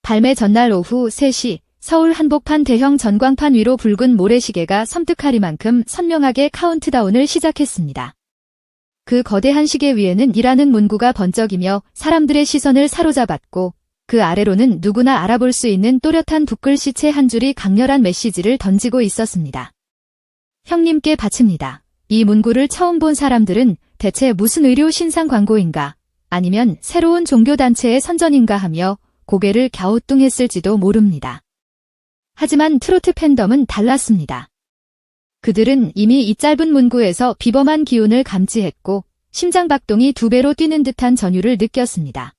발매 전날 오후 3시 서울 한복판 대형 전광판 위로 붉은 모래시계가 섬뜩하리만큼 선명하게 카운트다운을 시작했습니다. 그 거대한 시계 위에는 이라는 문구가 번쩍이며 사람들의 시선을 사로잡았고 그 아래로는 누구나 알아볼 수 있는 또렷한 붓글씨체 한 줄이 강렬한 메시지를 던지고 있었습니다. 형님께 바칩니다. 이 문구를 처음 본 사람들은 대체 무슨 의료 신상 광고인가 아니면 새로운 종교단체의 선전인가 하며 고개를 갸우뚱했을지도 모릅니다. 하지만 트로트 팬덤은 달랐습니다. 그들은 이미 이 짧은 문구에서 비범한 기운을 감지했고 심장박동이 2배로 뛰는 듯한 전율을 느꼈습니다.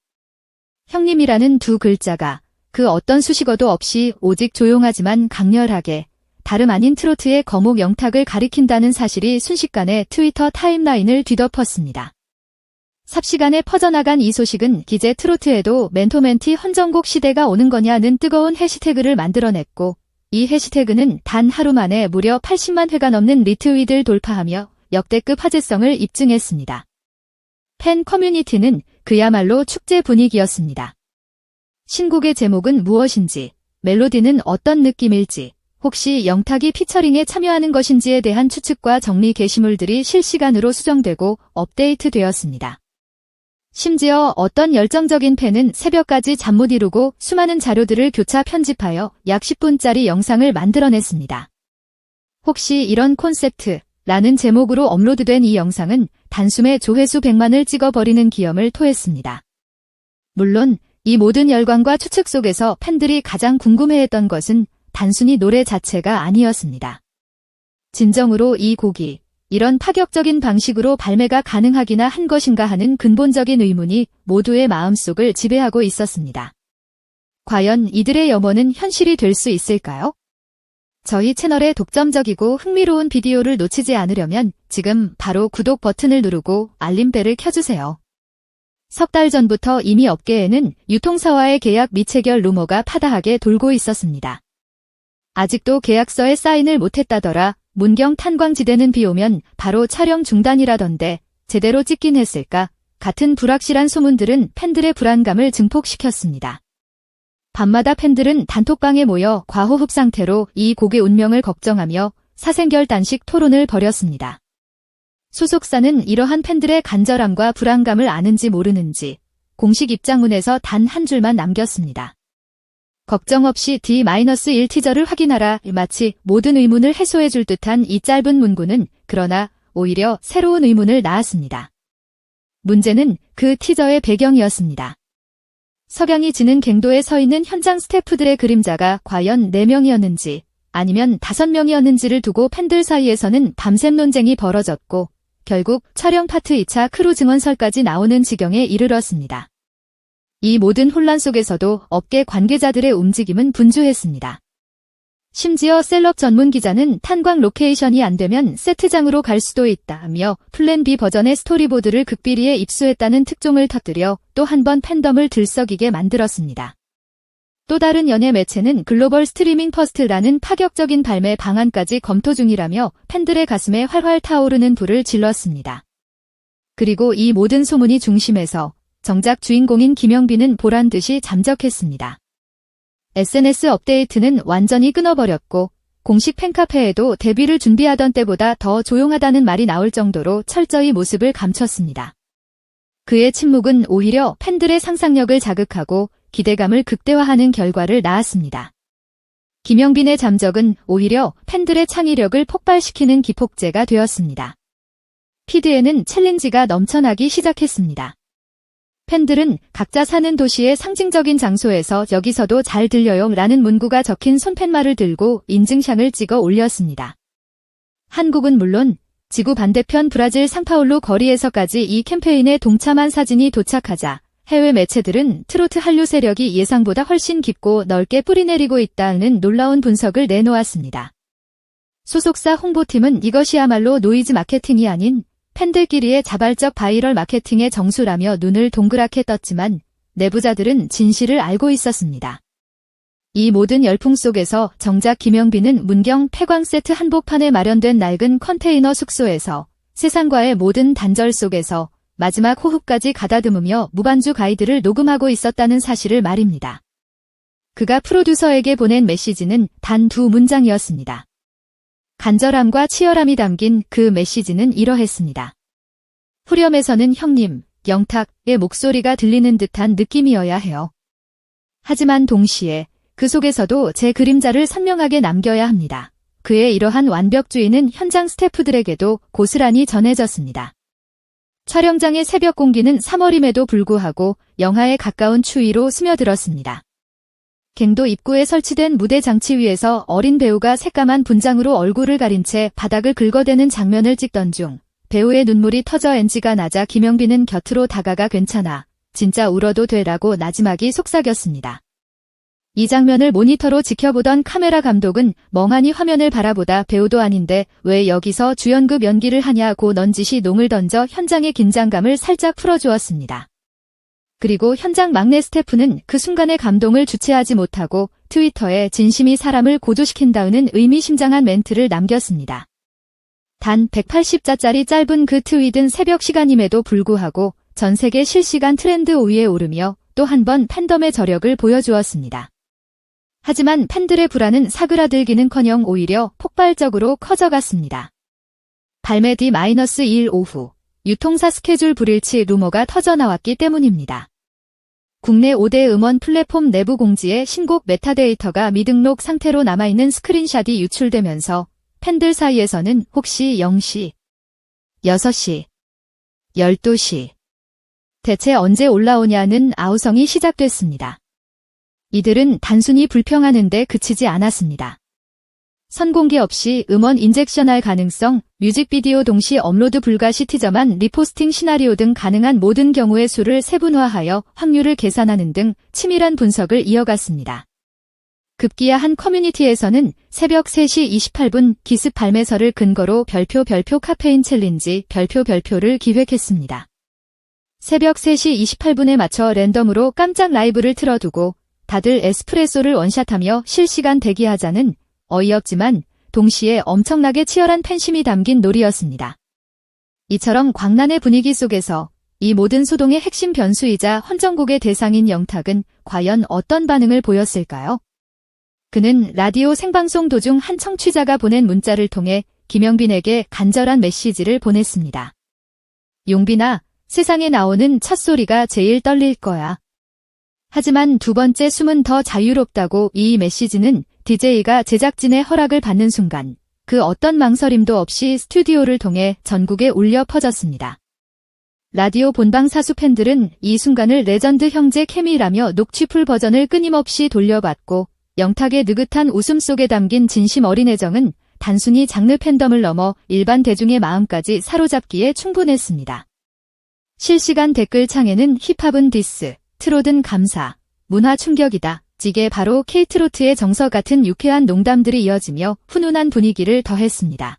형님이라는 두 글자가 그 어떤 수식어도 없이 오직 조용하지만 강렬하게 다름 아닌 트로트의 거목 영탁을 가리킨다는 사실이 순식간에 트위터 타임라인을 뒤덮었습니다. 삽시간에 퍼져나간 이 소식은 기재 트로트에도 멘토멘티 헌정곡 시대가 오는 거냐는 뜨거운 해시태그를 만들어냈고 이 해시태그는 단 하루 만에 무려 80만 회가 넘는 리트윗을 돌파하며 역대급 화제성을 입증했습니다. 팬 커뮤니티는 그야말로 축제 분위기였습니다. 신곡의 제목은 무엇인지, 멜로디는 어떤 느낌일지, 혹시 영탁이 피처링에 참여하는 것인지에 대한 추측과 정리 게시물들이 실시간으로 수정되고 업데이트되었습니다. 심지어 어떤 열정적인 팬은 새벽까지 잠 못 이루고 수많은 자료들을 교차 편집하여 약 10분짜리 영상을 만들어냈습니다. 혹시 이런 콘셉트라는 제목으로 업로드된 이 영상은 단숨에 조회수 100만을 찍어버리는 기염을 토했습니다. 물론 이 모든 열광과 추측 속에서 팬들이 가장 궁금해했던 것은 단순히 노래 자체가 아니었습니다. 진정으로 이 곡이 이런 파격적인 방식으로 발매가 가능하기나 한 것인가 하는 근본적인 의문이 모두의 마음속을 지배하고 있었습니다. 과연 이들의 염원은 현실이 될 수 있을까요? 저희 채널의 독점적이고 흥미로운 비디오를 놓치지 않으려면 지금 바로 구독 버튼을 누르고 알림벨을 켜주세요. 석 달 전부터 이미 업계에는 유통사와의 계약 미체결 루머가 파다하게 돌고 있었습니다. 아직도 계약서에 사인을 못했다더라. 문경 탄광지대는 비 오면 바로 촬영 중단이라던데 제대로 찍긴 했을까? 같은 불확실한 소문들은 팬들의 불안감을 증폭시켰습니다. 밤마다 팬들은 단톡방에 모여 과호흡 상태로 이 곡의 운명을 걱정하며 사생결단식 토론을 벌였습니다. 소속사는 이러한 팬들의 간절함과 불안감을 아는지 모르는지 공식 입장문에서 단 한 줄만 남겼습니다. 걱정 없이 D-1 티저를 확인하라. 마치 모든 의문을 해소해줄 듯한 이 짧은 문구는 그러나 오히려 새로운 의문을 낳았습니다. 문제는 그 티저의 배경이었습니다. 석양이 지는 갱도에 서 있는 현장 스태프들의 그림자가 과연 4명이었는지 아니면 5명이었는지를 두고 팬들 사이에서는 밤샘 논쟁이 벌어졌고 결국 촬영 파트 2차 크루 증언설까지 나오는 지경에 이르렀습니다. 이 모든 혼란 속에서도 업계 관계자들의 움직임은 분주했습니다. 심지어 셀럽 전문 기자는 탄광 로케이션이 안 되면 세트장으로 갈 수도 있다며 플랜 B 버전의 스토리보드를 극비리에 입수했다는 특종을 터뜨려 또 한 번 팬덤을 들썩이게 만들었습니다. 또 다른 연예 매체는 글로벌 스트리밍 퍼스트라는 파격적인 발매 방안까지 검토 중이라며 팬들의 가슴에 활활 타오르는 불을 질렀습니다. 그리고 이 모든 소문이 중심에서 정작 주인공인 김영빈은 보란듯이 잠적했습니다. SNS 업데이트는 완전히 끊어버렸고 공식 팬카페에도 데뷔를 준비하던 때보다 더 조용하다는 말이 나올 정도로 철저히 모습을 감췄습니다. 그의 침묵은 오히려 팬들의 상상력을 자극하고 기대감을 극대화하는 결과를 낳았습니다. 김영빈의 잠적은 오히려 팬들의 창의력을 폭발시키는 기폭제가 되었습니다. 피드에는 챌린지가 넘쳐나기 시작했습니다. 팬들은 각자 사는 도시의 상징적인 장소에서 여기서도 잘 들려요 라는 문구가 적힌 손팻말을 들고 인증샷을 찍어 올렸습니다. 한국은 물론 지구 반대편 브라질 상파울루 거리에서까지 이 캠페인에 동참한 사진이 도착하자 해외 매체들은 트로트 한류 세력이 예상보다 훨씬 깊고 넓게 뿌리내리고 있다는 놀라운 분석을 내놓았습니다. 소속사 홍보팀은 이것이야말로 노이즈 마케팅이 아닌 팬들끼리의 자발적 바이럴 마케팅의 정수라며 눈을 동그랗게 떴지만 내부자들은 진실을 알고 있었습니다. 이 모든 열풍 속에서 정작 김영빈은 문경 폐광세트 한복판에 마련된 낡은 컨테이너 숙소에서 세상과의 모든 단절 속에서 마지막 호흡까지 가다듬으며 무반주 가이드를 녹음하고 있었다는 사실을 말입니다. 그가 프로듀서에게 보낸 메시지는 단 2문장이었습니다. 간절함과 치열함이 담긴 그 메시지는 이러했습니다. 후렴에서는 형님, 영탁의 목소리가 들리는 듯한 느낌이어야 해요. 하지만 동시에 그 속에서도 제 그림자를 선명하게 남겨야 합니다. 그의 이러한 완벽주의는 현장 스태프들에게도 고스란히 전해졌습니다. 촬영장의 새벽 공기는 3월임에도 불구하고 영하에 가까운 추위로 스며들었습니다. 갱도 입구에 설치된 무대 장치 위에서 어린 배우가 새까만 분장으로 얼굴을 가린 채 바닥을 긁어대는 장면을 찍던 중 배우의 눈물이 터져 NG가 나자 김영빈은 곁으로 다가가 괜찮아, 진짜 울어도 돼라고 나지막이 속삭였습니다. 이 장면을 모니터로 지켜보던 카메라 감독은 멍하니 화면을 바라보다 배우도 아닌데 왜 여기서 주연급 연기를 하냐고 넌지시 농을 던져 현장의 긴장감을 살짝 풀어주었습니다. 그리고 현장 막내 스태프는 그 순간의 감동을 주체하지 못하고 트위터에 진심이 사람을 고조시킨다는 의미심장한 멘트를 남겼습니다. 단 180자짜리 짧은 그 트윗은 새벽 시간임에도 불구하고 전 세계 실시간 트렌드 5위에 오르며 또 한 번 팬덤의 저력을 보여주었습니다. 하지만 팬들의 불안은 사그라들기는커녕 오히려 폭발적으로 커져갔습니다. 발매 D-2일 오후 유통사 스케줄 불일치 루머가 터져나왔기 때문입니다. 국내 5대 음원 플랫폼 내부 공지에 신곡 메타데이터가 미등록 상태로 남아있는 스크린샷이 유출되면서 팬들 사이에서는 혹시 0시, 6시, 12시, 대체 언제 올라오냐는 아우성이 시작됐습니다. 이들은 단순히 불평하는데 그치지 않았습니다. 선공개 없이 음원 인젝션할 가능성, 뮤직비디오 동시 업로드 불가 시티저만 리포스팅 시나리오 등 가능한 모든 경우의 수를 세분화하여 확률을 계산하는 등 치밀한 분석을 이어갔습니다. 급기야 한 커뮤니티에서는 새벽 3시 28분 기습 발매설을 근거로 별표 카페인 챌린지 별표를 기획했습니다. 새벽 3시 28분에 맞춰 랜덤으로 깜짝 라이브를 틀어두고 다들 에스프레소를 원샷하며 실시간 대기하자는 어이없지만 동시에 엄청나게 치열한 팬심이 담긴 놀이였습니다. 이처럼 광란의 분위기 속에서 이 모든 소동의 핵심 변수이자 헌정곡의 대상인 영탁은 과연 어떤 반응을 보였을까요? 그는 라디오 생방송 도중 한 청취자가 보낸 문자를 통해 김영빈에게 간절한 메시지를 보냈습니다. 용빈아, 세상에 나오는 첫 소리가 제일 떨릴 거야. 하지만 두 번째 숨은 더 자유롭다고. 이 메시지는 DJ가 제작진의 허락을 받는 순간 그 어떤 망설임도 없이 스튜디오를 통해 전국에 울려 퍼졌습니다. 라디오 본방 사수 팬들은 이 순간을 레전드 형제 케미라며 녹취풀 버전을 끊임없이 돌려봤고 영탁의 느긋한 웃음 속에 담긴 진심 어린 애정은 단순히 장르 팬덤을 넘어 일반 대중의 마음까지 사로잡기에 충분했습니다. 실시간 댓글창에는 힙합은 디스, 트롯은 감사, 문화 충격이다. 이게 바로 K트로트의 정서 같은 유쾌한 농담들이 이어지며 훈훈한 분위기를 더했습니다.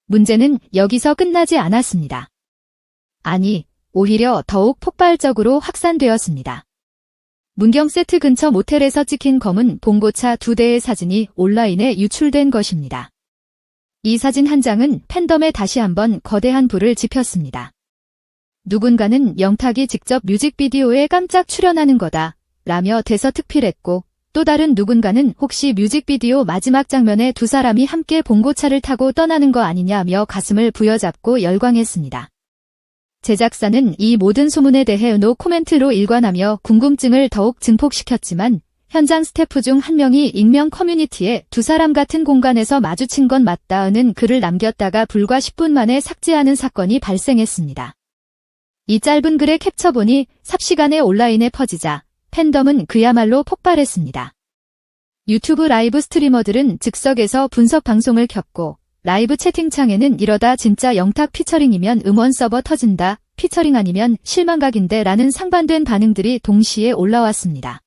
문제는 여기서 끝나지 않았습니다. 아니, 오히려 더욱 폭발적으로 확산되었습니다. 문경세트 근처 모텔에서 찍힌 검은 봉고차 2대의 사진이 온라인에 유출된 것입니다. 이 사진 한 장은 팬덤에 다시 한번 거대한 불을 지폈습니다. 누군가는 영탁이 직접 뮤직비디오에 깜짝 출연하는 거다 라며 대서특필했고 또 다른 누군가는 혹시 뮤직비디오 마지막 장면에 두 사람이 함께 봉고차를 타고 떠나는 거 아니냐며 가슴을 부여잡고 열광했습니다. 제작사는 이 모든 소문에 대해 노 코멘트로 일관하며 궁금증을 더욱 증폭시켰지만 현장 스태프 중 한 명이 익명 커뮤니티에 두 사람 같은 공간에서 마주친 건 맞다는 글을 남겼다가 불과 10분 만에 삭제하는 사건이 발생했습니다. 이 짧은 글의 캡처본이 삽시간에 온라인에 퍼지자 팬덤은 그야말로 폭발했습니다. 유튜브 라이브 스트리머들은 즉석에서 분석 방송을 켰고 라이브 채팅창에는 이러다 진짜 영탁 피처링이면 음원 서버 터진다, 피처링 아니면 실망각인데 라는 상반된 반응들이 동시에 올라왔습니다.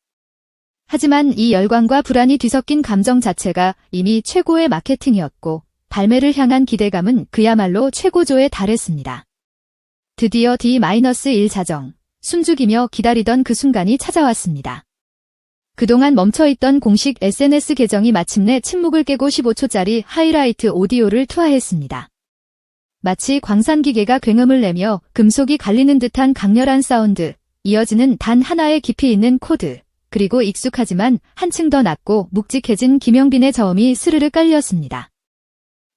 하지만 이 열광과 불안이 뒤섞인 감정 자체가 이미 최고의 마케팅이었고 발매를 향한 기대감은 그야말로 최고조에 달했습니다. 드디어 D-1 자정, 숨죽이며 기다리던 그 순간이 찾아왔습니다. 그동안 멈춰있던 공식 SNS 계정이 마침내 침묵을 깨고 15초짜리 하이라이트 오디오를 투하했습니다. 마치 광산기계가 굉음을 내며 금속이 갈리는 듯한 강렬한 사운드, 이어지는 단 하나의 깊이 있는 코드, 그리고 익숙하지만 한층 더 낮고 묵직해진 김영빈의 저음이 스르르 깔렸습니다.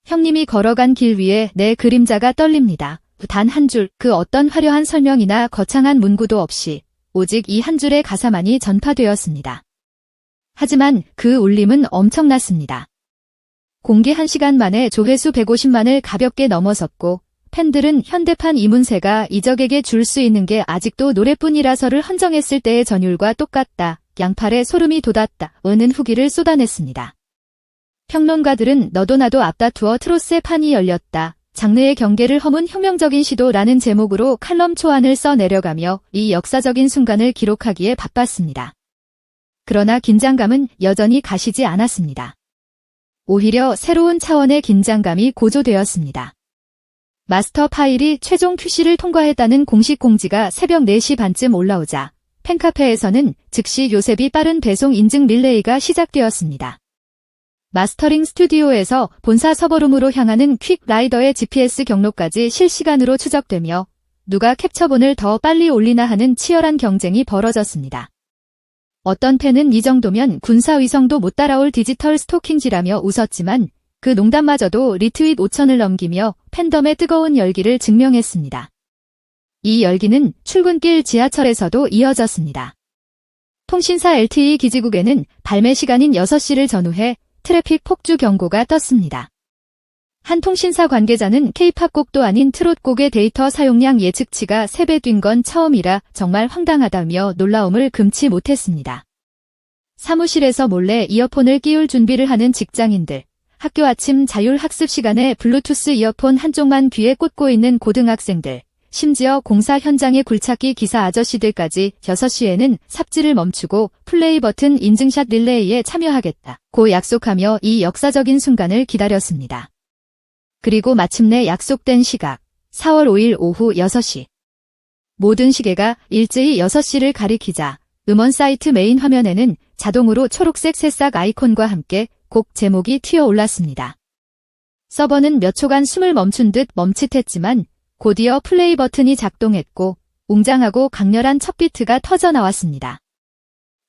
형님이 걸어간 길 위에 내 그림자가 떨립니다. 단 한 줄, 그 어떤 화려한 설명이나 거창한 문구도 없이 오직 이 한 줄의 가사만이 전파되었습니다. 하지만 그 울림은 엄청났습니다. 공개 1시간 만에 조회수 150만을 가볍게 넘어섰고 팬들은 현대판 이문세가 이적에게 줄 수 있는 게 아직도 노래뿐이라서를 헌정했을 때의 전율과 똑같다. 양팔에 소름이 돋았다. 는 후기를 쏟아냈습니다. 평론가들은 너도 나도 앞다투어 트로스의 판이 열렸다. 장르의 경계를 허문 혁명적인 시도라는 제목으로 칼럼 초안을 써 내려가며 이 역사적인 순간을 기록하기에 바빴습니다. 그러나 긴장감은 여전히 가시지 않았습니다. 오히려 새로운 차원의 긴장감이 고조되었습니다. 마스터 파일이 최종 QC를 통과했다는 공식 공지가 새벽 4시 반쯤 올라오자 팬카페에서는 즉시 요셉이 빠른 배송 인증 릴레이가 시작되었습니다. 마스터링 스튜디오에서 본사 서버룸으로 향하는 퀵 라이더의 GPS 경로까지 실시간으로 추적되며 누가 캡처본을 더 빨리 올리나 하는 치열한 경쟁이 벌어졌습니다. 어떤 팬은 이 정도면 군사위성도 못 따라올 디지털 스토킹지라며 웃었지만 그 농담마저도 리트윗 5천을 넘기며 팬덤의 뜨거운 열기를 증명했습니다. 이 열기는 출근길 지하철에서도 이어졌습니다. 통신사 LTE 기지국에는 발매 시간인 6시를 전후해 트래픽 폭주 경고가 떴습니다. 한 통신사 관계자는 K-팝 곡도 아닌 트롯 곡의 데이터 사용량 예측치가 3배 뛴 건 처음이라 정말 황당하다며 놀라움을 금치 못했습니다. 사무실에서 몰래 이어폰을 끼울 준비를 하는 직장인들, 학교 아침 자율학습 시간에 블루투스 이어폰 한쪽만 귀에 꽂고 있는 고등학생들, 심지어 공사 현장의 굴착기 기사 아저씨들까지 6시에는 삽질을 멈추고 플레이 버튼 인증샷 릴레이에 참여하겠다고 약속하며 이 역사적인 순간을 기다렸습니다. 그리고 마침내 약속된 시각, 4월 5일 오후 6시. 모든 시계가 일제히 6시를 가리키자 음원 사이트 메인 화면에는 자동으로 초록색 새싹 아이콘과 함께 곡 제목이 튀어 올랐습니다. 서버는 몇 초간 숨을 멈춘 듯 멈칫했지만 곧이어 플레이 버튼이 작동했고 웅장하고 강렬한 첫 비트가 터져 나왔습니다.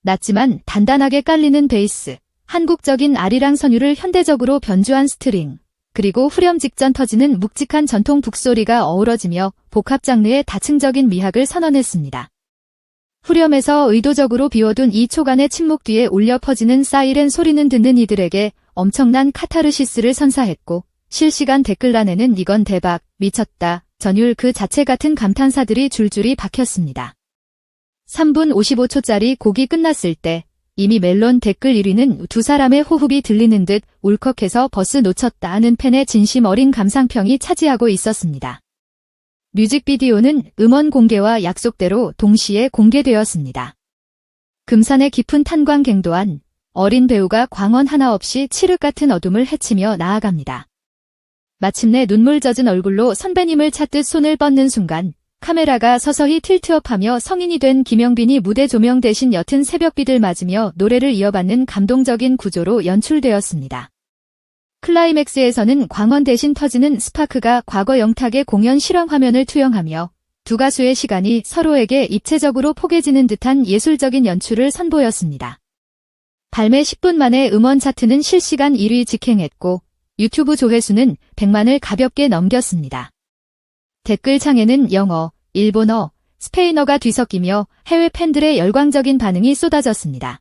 낮지만 단단하게 깔리는 베이스, 한국적인 아리랑 선율을 현대적으로 변주한 스트링, 그리고 후렴 직전 터지는 묵직한 전통 북소리가 어우러지며 복합 장르의 다층적인 미학을 선언했습니다. 후렴에서 의도적으로 비워둔 2초간의 침묵 뒤에 울려 퍼지는 사이렌 소리는 듣는 이들에게 엄청난 카타르시스를 선사했고 실시간 댓글란에는 이건 대박, 미쳤다, 전율 그 자체 같은 감탄사들이 줄줄이 박혔습니다. 3분 55초짜리 곡이 끝났을 때 이미 멜론 댓글 1위는 두 사람의 호흡이 들리는 듯 울컥해서 버스 놓쳤다 하는 팬의 진심 어린 감상평이 차지하고 있었습니다. 뮤직비디오는 음원 공개와 약속대로 동시에 공개되었습니다. 금산의 깊은 탄광갱도안 어린 배우가 광원 하나 없이 칠흑 같은 어둠을 헤치며 나아갑니다. 마침내 눈물 젖은 얼굴로 선배님을 찾듯 손을 뻗는 순간 카메라가 서서히 틸트업하며 성인이 된 김영빈이 무대 조명 대신 옅은 새벽빛을 맞으며 노래를 이어받는 감동적인 구조로 연출되었습니다. 클라이맥스에서는 광원 대신 터지는 스파크가 과거 영탁의 공연 실황 화면을 투영하며 두 가수의 시간이 서로에게 입체적으로 포개지는 듯한 예술적인 연출을 선보였습니다. 발매 10분 만에 음원 차트는 실시간 1위 직행했고 유튜브 조회수는 100만을 가볍게 넘겼습니다. 댓글창에는 영어, 일본어, 스페인어가 뒤섞이며 해외 팬들의 열광적인 반응이 쏟아졌습니다.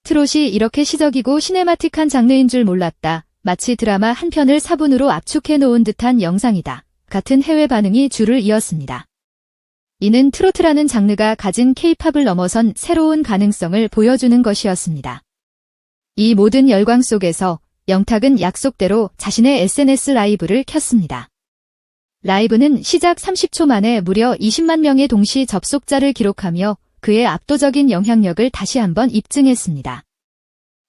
트롯이 이렇게 시적이고 시네마틱한 장르인 줄 몰랐다. 마치 드라마 한 편을 4분으로 압축해 놓은 듯한 영상이다. 같은 해외 반응이 줄을 이었습니다. 이는 트로트라는 장르가 가진 K-팝을 넘어선 새로운 가능성을 보여주는 것이었습니다. 이 모든 열광 속에서 영탁은 약속대로 자신의 SNS 라이브를 켰습니다. 라이브는 시작 30초 만에 무려 20만 명의 동시 접속자를 기록하며 그의 압도적인 영향력을 다시 한번 입증했습니다.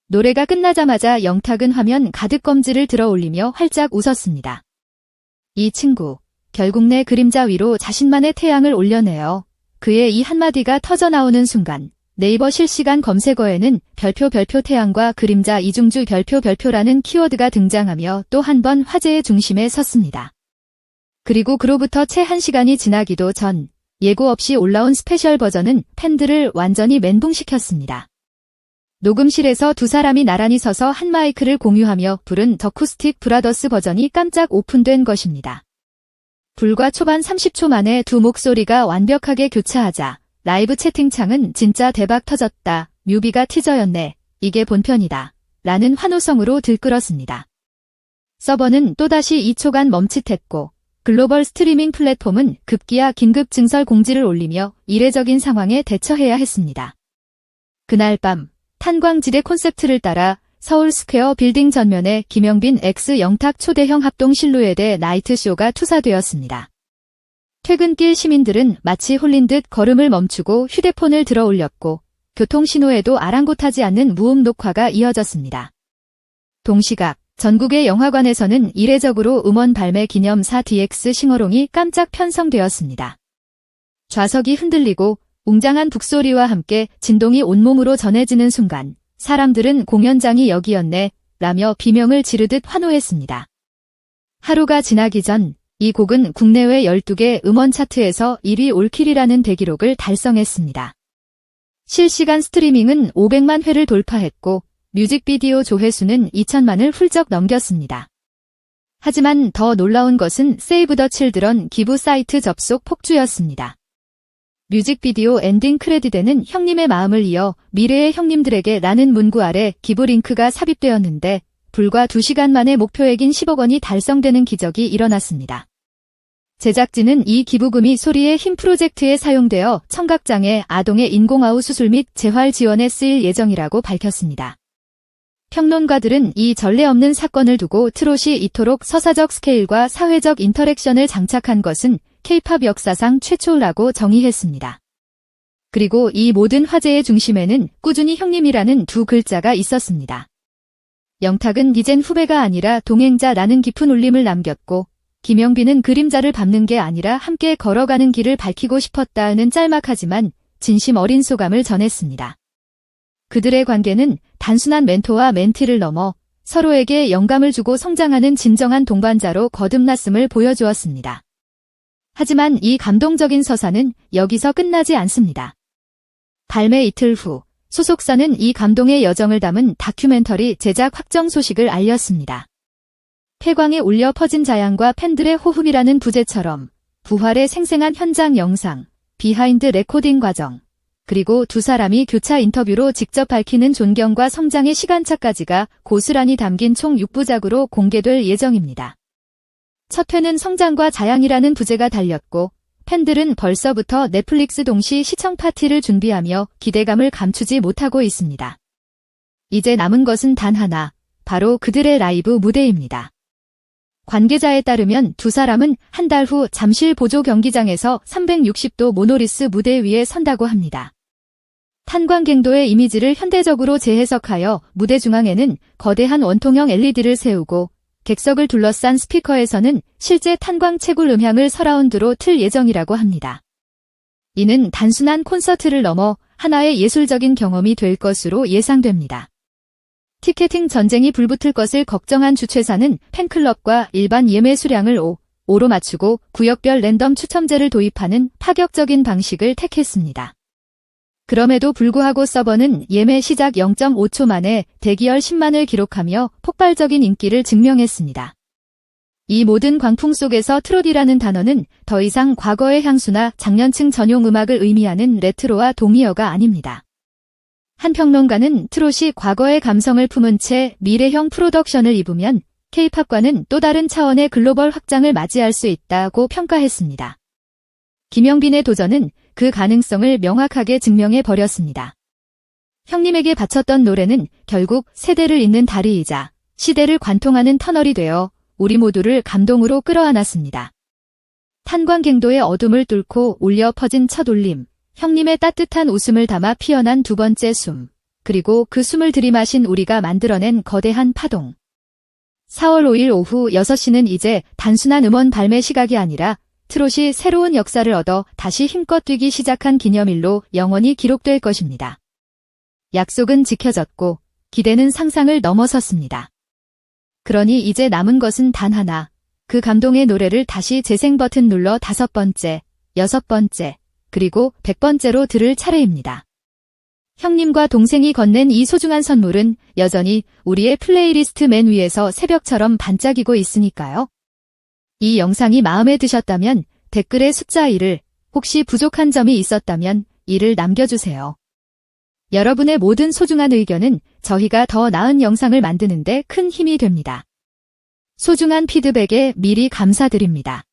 노래가 끝나자마자 영탁은 화면 가득 검지를 들어 올리며 활짝 웃었습니다. 이 친구, 결국 내 그림자 위로 자신만의 태양을 올려내어 그의 이 한마디가 터져나오는 순간 네이버 실시간 검색어에는 별표 태양과 그림자 이중주 별표라는 키워드가 등장하며 또 한 번 화제의 중심에 섰습니다. 그리고 그로부터 채 1시간이 지나기도 전 예고 없이 올라온 스페셜 버전은 팬들을 완전히 멘붕시켰습니다. 녹음실에서 두 사람이 나란히 서서 한 마이크를 공유하며 부른 더 쿠스틱 브라더스 버전이 깜짝 오픈된 것입니다. 불과 초반 30초 만에 두 목소리가 완벽하게 교차하자 라이브 채팅창은 진짜 대박 터졌다. 뮤비가 티저였네. 이게 본편이다. 라는 환호성으로 들끓었습니다. 서버는 또다시 2초간 멈칫했고 글로벌 스트리밍 플랫폼은 급기야 긴급 증설 공지를 올리며 이례적인 상황에 대처해야 했습니다. 그날 밤 탄광지대 콘셉트를 따라 서울 스퀘어 빌딩 전면에 김영빈 X 영탁 초대형 합동 실루엣의 나이트쇼가 투사되었습니다. 퇴근길 시민들은 마치 홀린 듯 걸음을 멈추고 휴대폰을 들어 올렸고 교통신호에도 아랑곳하지 않는 무음 녹화가 이어졌습니다. 동시각 전국의 영화관에서는 이례적으로 음원 발매 기념 4DX 싱어롱이 깜짝 편성되었습니다. 좌석이 흔들리고 웅장한 북소리와 함께 진동이 온몸으로 전해지는 순간 사람들은 공연장이 여기였네 라며 비명을 지르듯 환호했습니다. 하루가 지나기 전 이 곡은 국내외 12개 음원 차트에서 1위 올킬이라는 대기록을 달성했습니다. 실시간 스트리밍은 500만 회를 돌파했고 뮤직비디오 조회수는 2천만을 훌쩍 넘겼습니다. 하지만 더 놀라운 것은 세이브 더 칠드런 기부 사이트 접속 폭주였습니다. 뮤직비디오 엔딩 크레딧에는 형님의 마음을 이어 미래의 형님들에게 라는 문구 아래 기부 링크가 삽입되었는데 불과 2시간 만에 목표액인 10억 원이 달성되는 기적이 일어났습니다. 제작진은 이 기부금이 소리의 힘 프로젝트에 사용되어 청각장애 아동의 인공아우 수술 및 재활 지원에 쓰일 예정이라고 밝혔습니다. 평론가들은 이 전례 없는 사건을 두고 트롯이 이토록 서사적 스케일과 사회적 인터랙션을 장착한 것은 K-팝 역사상 최초라고 정의했습니다. 그리고 이 모든 화제의 중심에는 꾸준히 형님이라는 두 글자가 있었습니다. 영탁은 이젠 후배가 아니라 동행자라는 깊은 울림을 남겼고 김영빈은 그림자를 밟는 게 아니라 함께 걸어가는 길을 밝히고 싶었다는 짤막하지만 진심 어린 소감을 전했습니다. 그들의 관계는 단순한 멘토와 멘티를 넘어 서로에게 영감을 주고 성장하는 진정한 동반자로 거듭났음을 보여주었습니다. 하지만 이 감동적인 서사는 여기서 끝나지 않습니다. 발매 이틀 후 소속사는 이 감동의 여정을 담은 다큐멘터리 제작 확정 소식을 알렸습니다. 폐광에 울려 퍼진 자양과 팬들의 호흡이라는 부제처럼 부활의 생생한 현장 영상, 비하인드 레코딩 과정, 그리고 두 사람이 교차 인터뷰로 직접 밝히는 존경과 성장의 시간차까지가 고스란히 담긴 총 6부작으로 공개될 예정입니다. 첫 회는 성장과 자양이라는 부제가 달렸고 팬들은 벌써부터 넷플릭스 동시 시청 파티를 준비하며 기대감을 감추지 못하고 있습니다. 이제 남은 것은 단 하나, 바로 그들의 라이브 무대입니다. 관계자에 따르면 두 사람은 한 달 후 잠실 보조 경기장에서 360도 모노리스 무대 위에 선다고 합니다. 탄광갱도의 이미지를 현대적으로 재해석하여 무대 중앙에는 거대한 원통형 LED를 세우고 객석을 둘러싼 스피커에서는 실제 탄광 채굴 음향을 서라운드로 틀 예정이라고 합니다. 이는 단순한 콘서트를 넘어 하나의 예술적인 경험이 될 것으로 예상됩니다. 티켓팅 전쟁이 불붙을 것을 걱정한 주최사는 팬클럽과 일반 예매 수량을 5로 맞추고 구역별 랜덤 추첨제를 도입하는 파격적인 방식을 택했습니다. 그럼에도 불구하고 서버는 예매 시작 0.5초 만에 대기열 10만을 기록하며 폭발적인 인기를 증명했습니다. 이 모든 광풍 속에서 트롯이라는 단어는 더 이상 과거의 향수나 장년층 전용 음악을 의미하는 레트로와 동의어가 아닙니다. 한 평론가는 트롯이 과거의 감성을 품은 채 미래형 프로덕션을 입으면 K-팝과는 또 다른 차원의 글로벌 확장을 맞이할 수 있다고 평가했습니다. 김영빈의 도전은 그 가능성을 명확하게 증명해 버렸습니다. 형님에게 바쳤던 노래는 결국 세대를 잇는 다리이자 시대를 관통하는 터널이 되어 우리 모두를 감동으로 끌어안았습니다. 탄광갱도의 어둠을 뚫고 울려 퍼진 첫 울림, 형님의 따뜻한 웃음을 담아 피어난 두 번째 숨, 그리고 그 숨을 들이마신 우리가 만들어낸 거대한 파동. 4월 5일 오후 6시는 이제 단순한 음원 발매 시각이 아니라 트롯이 새로운 역사를 얻어 다시 힘껏 뛰기 시작한 기념일로 영원히 기록될 것입니다. 약속은 지켜졌고 기대는 상상을 넘어섰습니다. 그러니 이제 남은 것은 단 하나, 그 감동의 노래를 다시 재생 버튼 눌러 5번째, 6번째, 그리고 100번째로 들을 차례입니다. 형님과 동생이 건넨 이 소중한 선물은 여전히 우리의 플레이리스트 맨 위에서 새벽처럼 반짝이고 있으니까요. 이 영상이 마음에 드셨다면 댓글에 숫자 1을, 혹시 부족한 점이 있었다면 1을 남겨주세요. 여러분의 모든 소중한 의견은 저희가 더 나은 영상을 만드는 데 큰 힘이 됩니다. 소중한 피드백에 미리 감사드립니다.